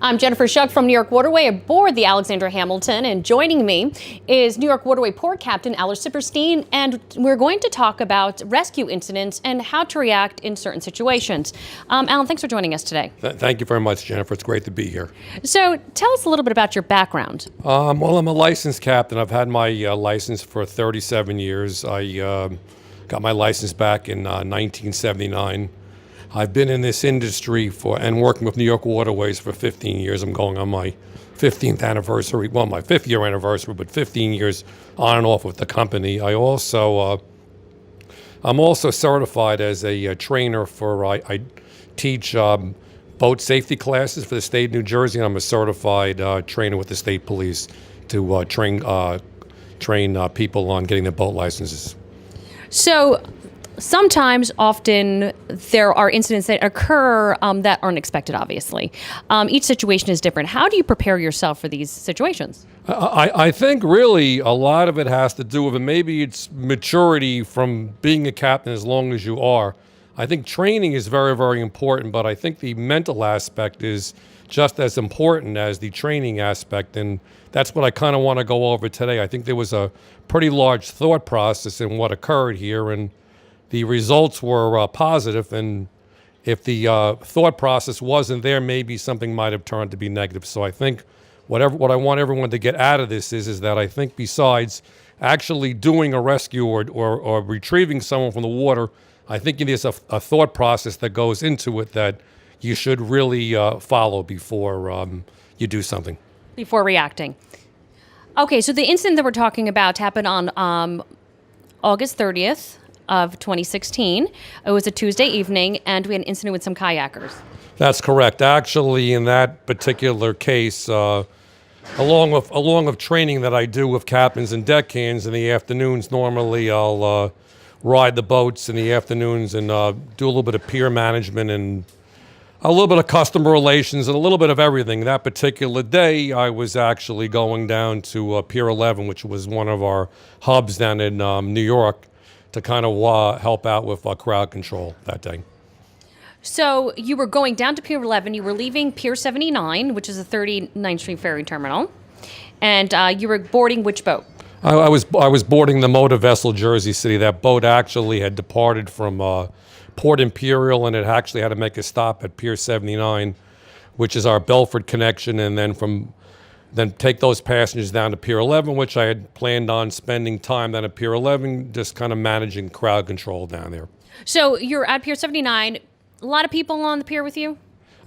I'm Jennifer Shuck from New York Waterway aboard the Alexander Hamilton, and joining me is New York Waterway Port Captain Aller Sipperstein, and we're going to talk about rescue incidents and how to react in certain situations. Alan, thanks for joining us today. Thank you very much, Jennifer. It's great to be here. So tell us a little bit about your background. Well, I'm a licensed captain. I've had my license for 37 years. I got my license back in 1979. I've been in this industry and working with New York Waterways for 15 years. I'm going on my 15th anniversary, well, my 5th year anniversary, but 15 years on and off with the company. I'm also certified as a trainer I teach boat safety classes for the state of New Jersey, and I'm a certified trainer with the state police to train people on getting their boat licenses. So often, there are incidents that occur that aren't expected, obviously. Each situation is different. How do you prepare yourself for these situations? I think really a lot of it has to do with it. Maybe it's maturity from being a captain as long as you are. I think training is very, very important, but I think the mental aspect is just as important as the training aspect, and that's what I kind of want to go over today. I think there was a pretty large thought process in what occurred here, and the results were positive, and if the thought process wasn't there, maybe something might have turned to be negative. So I think what I want everyone to get out of this is that I think besides actually doing a rescue or retrieving someone from the water, I think there's a thought process that goes into it that you should really follow before you do something. Before reacting. Okay, so the incident that we're talking about happened on August 30th. Of 2016. It was a Tuesday evening, and we had an incident with some kayakers. That's correct. Actually, in that particular case, along with training that I do with captains and deckhands in the afternoons, normally I'll ride the boats in the afternoons and do a little bit of pier management and a little bit of customer relations and a little bit of everything. That particular day, I was actually going down to Pier 11, which was one of our hubs down in New York, to kind of help out with crowd control that day. So you were going down to Pier 11, you were leaving Pier 79, which is a 39th Street ferry terminal, and you were boarding which boat? I was boarding the motor vessel Jersey City. That boat actually had departed from Port Imperial, and it actually had to make a stop at Pier 79, which is our Belford connection, and then take those passengers down to Pier 11, which I had planned on spending time down at Pier 11, just kind of managing crowd control down there. So you're at Pier 79. A lot of people on the pier with you?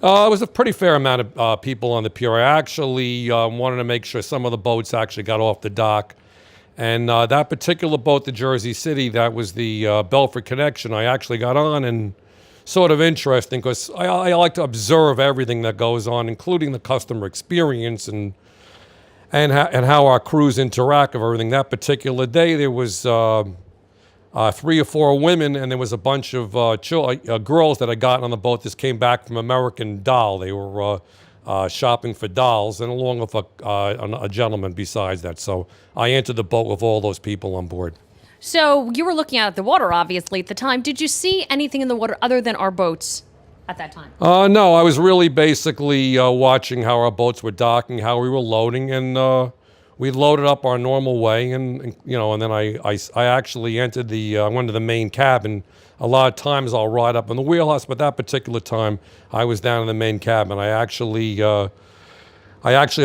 It was a pretty fair amount of people on the pier. I actually wanted to make sure some of the boats actually got off the dock. And that particular boat, the Jersey City, that was the Belford connection, I actually got on, and sort of interesting because I like to observe everything that goes on, including the customer experience and how our crews interact with everything. That particular day, there was 3 or 4 women, and there was a bunch of girls that had gotten on the boat. This came back from American Doll. They were shopping for dolls, and along with a gentleman besides that. So I entered the boat with all those people on board. So you were looking out at the water, obviously, at the time. Did you see anything in the water other than our boats at that time? No, I was really basically watching how our boats were docking, how we were loading, and we loaded up our normal way, and then I actually entered went to the main cabin. A lot of times I'll ride up in the wheelhouse, but that particular time I was down in the main cabin. I actually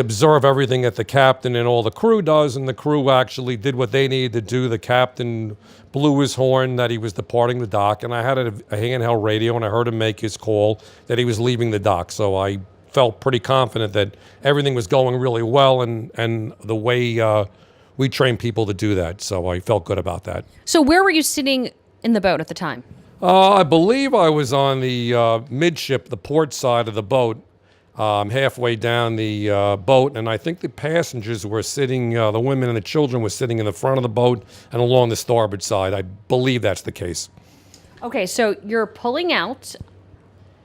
observe everything that the captain and all the crew does, and the crew actually did what they needed to do. The captain blew his horn that he was departing the dock, and I had a handheld radio, and I heard him make his call that he was leaving the dock. So I felt pretty confident that everything was going really well, and the way we train people to do that. So I felt good about that. So where were you sitting in the boat at the time? I believe I was on the midship, the port side of the boat, halfway down the boat, and I think the passengers were sitting, the women and the children were sitting in the front of the boat and along the starboard side. I believe that's the case. Okay, so you're pulling out,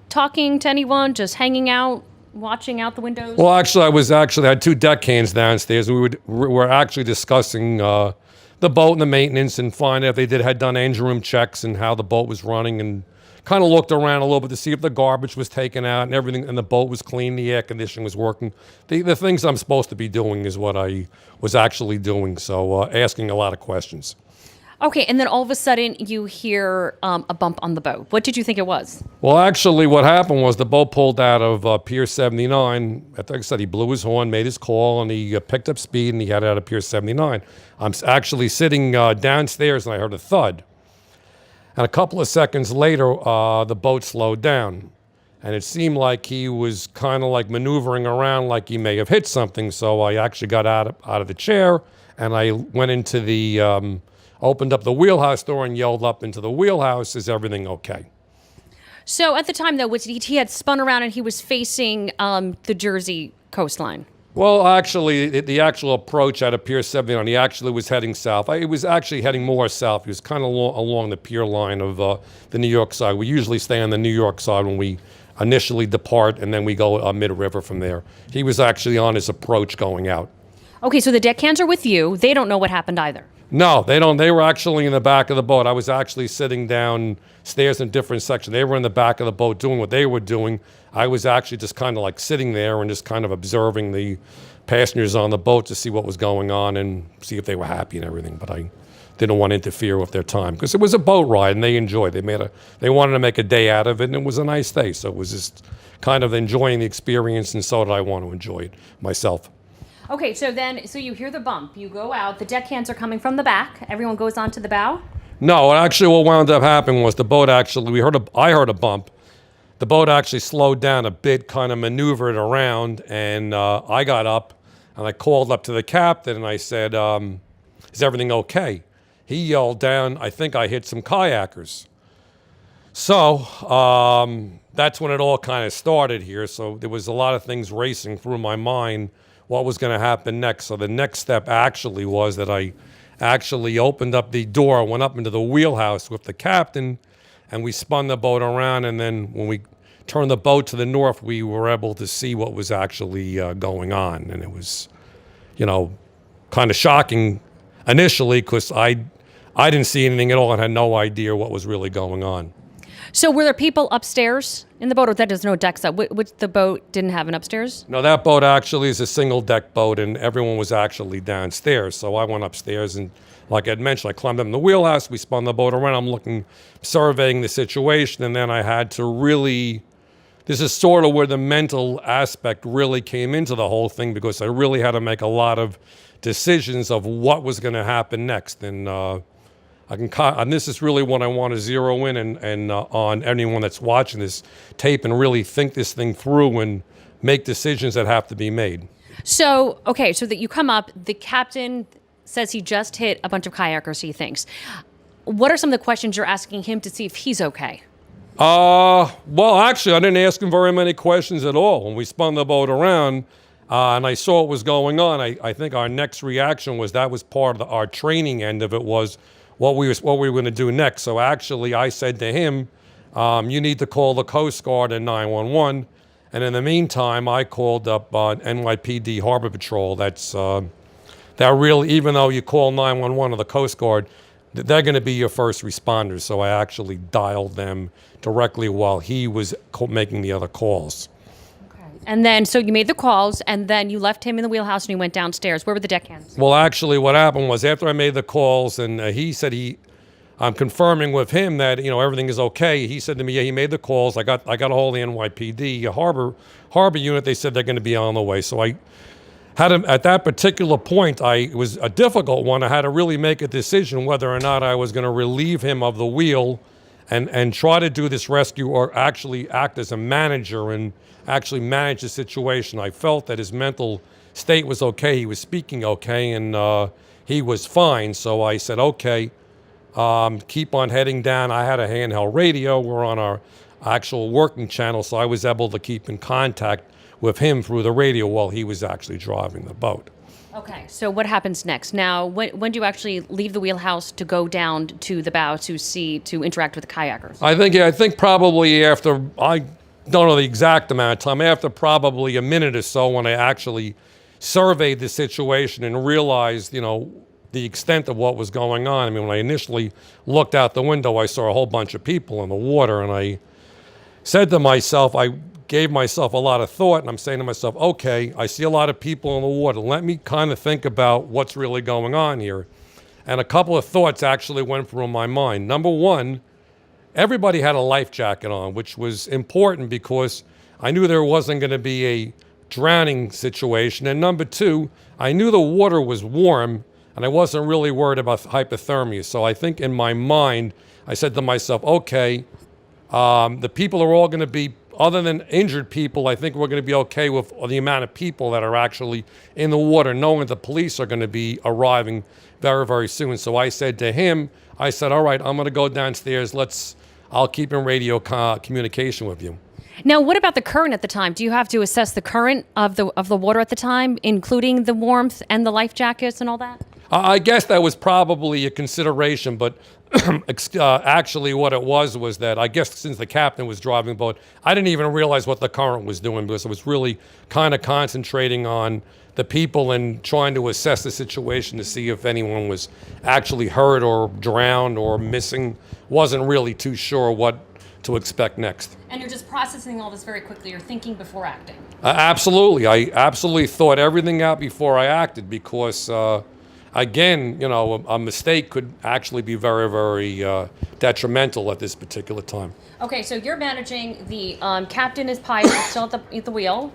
talking to anyone, just hanging out, watching out the windows? Well, actually, I had 2 deckhands downstairs, and we were actually discussing the boat and the maintenance and find out if they had done engine room checks and how the boat was running and kind of looked around a little bit to see if the garbage was taken out and everything, and the boat was clean, the air conditioning was working. The things I'm supposed to be doing is what I was actually doing, so asking a lot of questions. Okay, and then all of a sudden you hear a bump on the boat. What did you think it was? Well, actually, what happened was the boat pulled out of Pier 79. Like I said, he blew his horn, made his call, and he picked up speed, and he had out of Pier 79. I'm actually sitting downstairs, and I heard a thud. And a couple of seconds later, the boat slowed down. And it seemed like he was kind of like maneuvering around like he may have hit something. So I actually got out of the chair, and I went into the... opened up the wheelhouse door and yelled up into the wheelhouse, "Is everything okay?" So at the time, though, he had spun around and he was facing the Jersey coastline? Well, actually, the actual approach out of Pier 79, he actually was heading south. He was actually heading more south. He was kind of along the pier line of the New York side. We usually stay on the New York side when we initially depart, and then we go mid-river from there. He was actually on his approach going out. Okay, so the deckhands are with you. They don't know what happened either. No, they don't. They were actually in the back of the boat. I was actually sitting downstairs in different sections. They were in the back of the boat doing what they were doing. I was actually just kind of like sitting there and just kind of observing the passengers on the boat to see what was going on and see if they were happy and everything. But I didn't want to interfere with their time because it was a boat ride and they enjoyed it. They wanted to make a day out of it, and it was a nice day. So it was just kind of enjoying the experience, and so did I want to enjoy it myself. Okay, so you hear the bump. You go out. The deckhands are coming from the back. Everyone goes onto the bow? No, actually what wound up happening was the boat actually, I heard a bump. The boat actually slowed down a bit, kind of maneuvered around, and I got up and I called up to the captain and I said, "Is everything okay?" He yelled down, "I think I hit some kayakers." So that's when it all kind of started here. So there was a lot of things racing through my mind, what was going to happen next. So the next step actually was that I actually opened up the door, went up into the wheelhouse with the captain, and we spun the boat around. And then when we turned the boat to the north, we were able to see what was actually going on. And it was, kind of shocking initially because I didn't see anything at all and had no idea what was really going on. So were there people upstairs in the boat, or that there's no decks up? Which the boat didn't have an upstairs? No, that boat actually is a single deck boat, and everyone was actually downstairs. So I went upstairs, and like I'd mentioned, I climbed up in the wheelhouse. We spun the boat around. I'm surveying the situation, and then I had to really. This is sort of where the mental aspect really came into the whole thing, because I really had to make a lot of decisions of what was going to happen next, and this is really what I want to zero in and on anyone that's watching this tape and really think this thing through and make decisions that have to be made. So, okay, so that you come up, the captain says he just hit a bunch of kayakers, he thinks. What are some of the questions you're asking him to see if he's okay? Well, actually, I didn't ask him very many questions at all. When we spun the boat around and I saw what was going on, I think our next reaction was that was part of our training end of it was what we were going to do next. So actually, I said to him, "You need to call the Coast Guard and 911." And in the meantime, I called up NYPD Harbor Patrol. That really, even though you call 911 or the Coast Guard, they're going to be your first responders. So I actually dialed them directly while he was making the other calls. And then, so you made the calls, and then you left him in the wheelhouse and you went downstairs. Where were the deckhands? Well, actually, what happened was after I made the calls, and he said I'm confirming with him that everything is okay. He said to me, "Yeah, he made the calls. I got a hold of the NYPD harbor unit. They said they're going to be on the way." So I had him at that particular point. It was a difficult one. I had to really make a decision whether or not I was going to relieve him of the wheel and try to do this rescue, or actually act as a manager and actually manage the situation. I felt that his mental state was okay. He was speaking okay, and he was fine. So I said, okay, keep on heading down. I had a handheld radio. We're on our actual working channel, so I was able to keep in contact with him through the radio while he was actually driving the boat. Okay, so what happens next? Now, when do you actually leave the wheelhouse to go down to the bow to interact with the kayakers? I think probably after, I don't know the exact amount of time, after probably a minute or so, when I actually surveyed the situation and realized, the extent of what was going on. I mean, when I initially looked out the window, I saw a whole bunch of people in the water, and I said to myself, I gave myself a lot of thought, and I'm saying to myself, okay, I see a lot of people in the water. Let me kind of think about what's really going on here. And a couple of thoughts actually went through my mind. Number one, everybody had a life jacket on, which was important because I knew there wasn't going to be a drowning situation. And number two, I knew the water was warm, and I wasn't really worried about hypothermia. So I think in my mind, I said to myself, okay, the people are all going to be, other than injured people, I think we're going to be okay with the amount of people that are actually in the water, knowing that the police are going to be arriving very, very soon. So I said to him, I said, all right, I'm going to go downstairs. I'll keep in radio communication with you. Now, what about the current at the time? Do you have to assess the current of the water at the time, including the warmth and the life jackets and all that? I guess that was probably a consideration, but actually what it was that I guess since the captain was driving the boat, I didn't even realize what the current was doing because I was really kind of concentrating on the people and trying to assess the situation to see if anyone was actually hurt or drowned or missing. Wasn't really too sure what to expect next. And you're just processing all this very quickly. You're thinking before acting. Absolutely. I absolutely thought everything out before I acted because, again, you know, a mistake could actually be very, very detrimental at this particular time. Okay, so you're managing the captain is pilot, still at the wheel,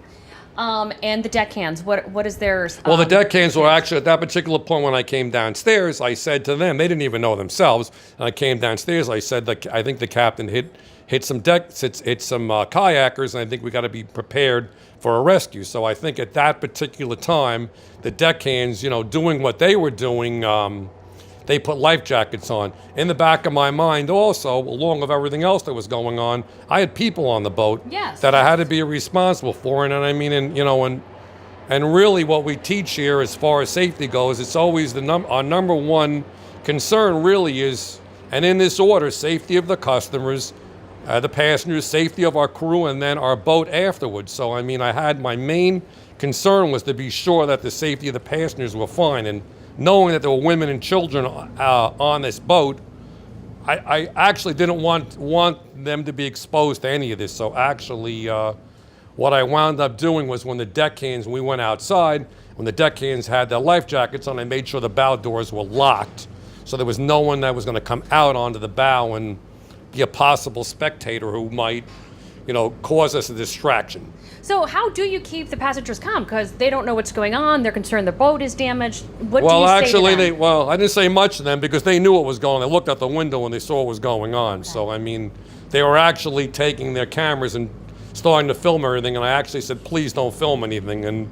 and the deckhands. What is theirs? Well, the deckhands were actually at that particular point when I came downstairs. I said to them, they didn't even know themselves. And I came downstairs. I said that I think the captain hit some kayakers, and I think we got to be prepared for a rescue. So I think at that particular time, the deckhands, you know, doing what they were doing, they put life jackets on. In the back of my mind also, along with everything else that was going on, I had people on the boat that I had to be responsible for. And I mean, and really what we teach here as far as safety goes, it's always our number one concern really is, and in this order, safety of the customers, the passengers, safety of our crew, and then our boat afterwards. So, I mean, my main concern was to be sure that the safety of the passengers were fine. And knowing that there were women and children on this boat, I actually didn't want them to be exposed to any of this. So actually, what I wound up doing was when the deckhands, we went outside, when the deckhands had their life jackets on, I made sure the bow doors were locked. So there was no one that was going to come out onto the bow and be a possible spectator who might, you know, cause us a distraction. So how do you keep the passengers calm? Because they don't know what's going on. They're concerned their boat is damaged. What do you say to them? I didn't say much to them because they knew what was going on. They looked out the window and they saw what was going on. Okay. So, I mean, they were actually taking their cameras and starting to film everything. And I actually said, please don't film anything. And,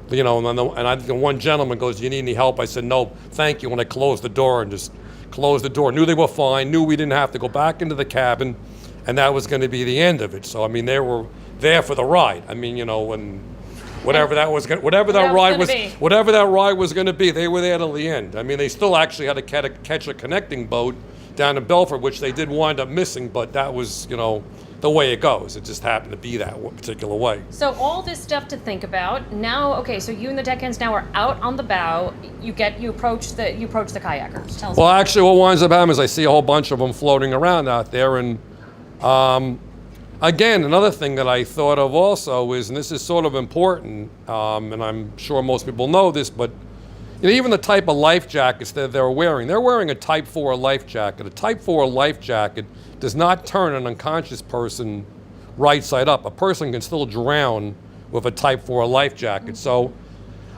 you know, and one gentleman goes, do you need any help? I said, no, thank you. And I closed the door and just closed the door. Knew they were fine. Knew we didn't have to go back into the cabin. And that was going to be the end of it. So, I mean, they were there for the ride. I mean, you know, and whatever that ride was going to be, they were there till the end. I mean, they still actually had to catch a connecting boat down in Belfort, which they did wind up missing, but that was, you know, the way it goes. It just happened to be that particular way. So all this stuff to think about. Now, okay, so you and the deckhands now are out on the bow. You approach the kayakers. Tell us. Well, actually, what winds up happening is I see a whole bunch of them floating around out there, and again, another thing that I thought of also is, and this is sort of important, and I'm sure most people know this, but you know, even the type of life jackets that they're wearing a Type 4 life jacket. A Type 4 life jacket does not turn an unconscious person right side up. A person can still drown with a Type 4 life jacket. So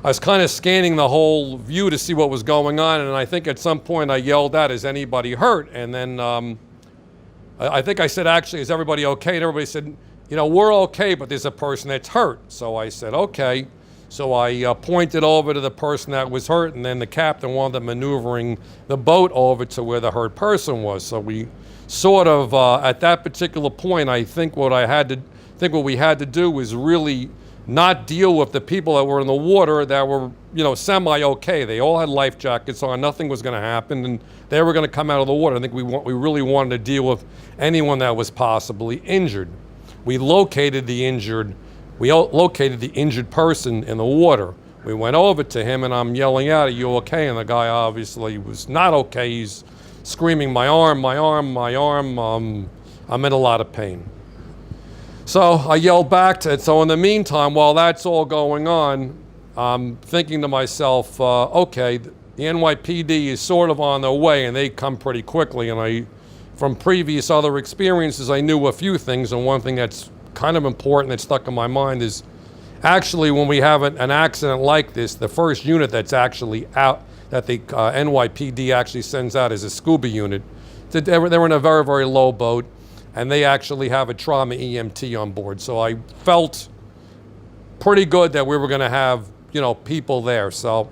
I was kind of scanning the whole view to see what was going on, and I think at some point I yelled out, is anybody hurt? And then I think I said, actually, is everybody okay? And everybody said, you know, we're okay, but there's a person that's hurt. So I said, okay. So I pointed over to the person that was hurt, and then the captain wound up maneuvering the boat over to where the hurt person was. So we sort of, at that particular point, I think what we had to do was really not deal with the people that were in the water that were, you know, semi-okay. They all had life jackets on. Nothing was going to happen, and they were going to come out of the water. I think we really wanted to deal with anyone that was possibly injured. We located the injured person in the water. We went over to him, and I'm yelling out, "Are you okay?" And the guy obviously was not okay. He's screaming, "My arm, my arm, my arm. I'm in a lot of pain." So I yelled back to it. So in the meantime, while that's all going on, I'm thinking to myself, okay, the NYPD is sort of on their way, and they come pretty quickly. And from previous other experiences, I knew a few things. And one thing that's kind of important that stuck in my mind is actually when we have an accident like this, the first unit that's actually out, that the NYPD actually sends out is a scuba unit. They're in a very, very low boat, and they actually have a trauma EMT on board. So I felt pretty good that we were going to have, people there. So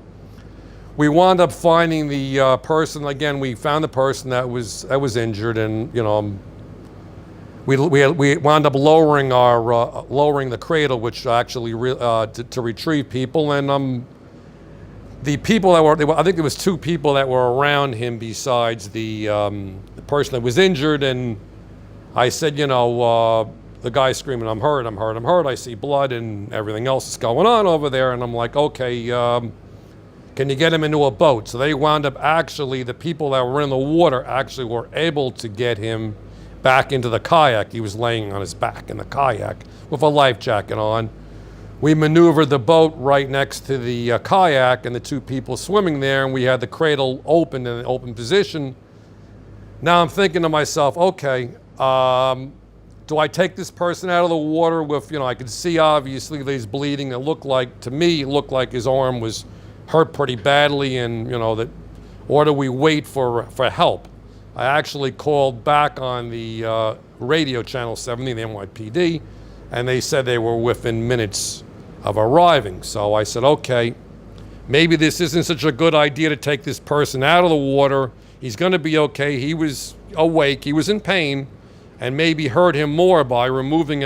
we wound up finding the person. Again, we found the person that was injured, and we wound up lowering the cradle, which actually to retrieve people. And the people I think there was two people that were around him besides the person that was injured. And I said, the guy screaming, "I'm hurt, I'm hurt, I'm hurt. I see blood and everything else is going on over there." And I'm like, "Okay, can you get him into a boat?" So they wound up actually, the people that were in the water actually were able to get him back into the kayak. He was laying on his back in the kayak with a life jacket on. We maneuvered the boat right next to the kayak and the two people swimming there, and we had the cradle open in an open position. Now I'm thinking to myself, okay, do I take this person out of the water with, I could see obviously that he's bleeding. It looked like his arm was hurt pretty badly, and or do we wait for help? I actually called back on the radio channel 70, the NYPD, and they said they were within minutes of arriving. So I said, okay, maybe this isn't such a good idea to take this person out of the water. He's going to be okay. He was awake. He was in pain, and maybe hurt him more by removing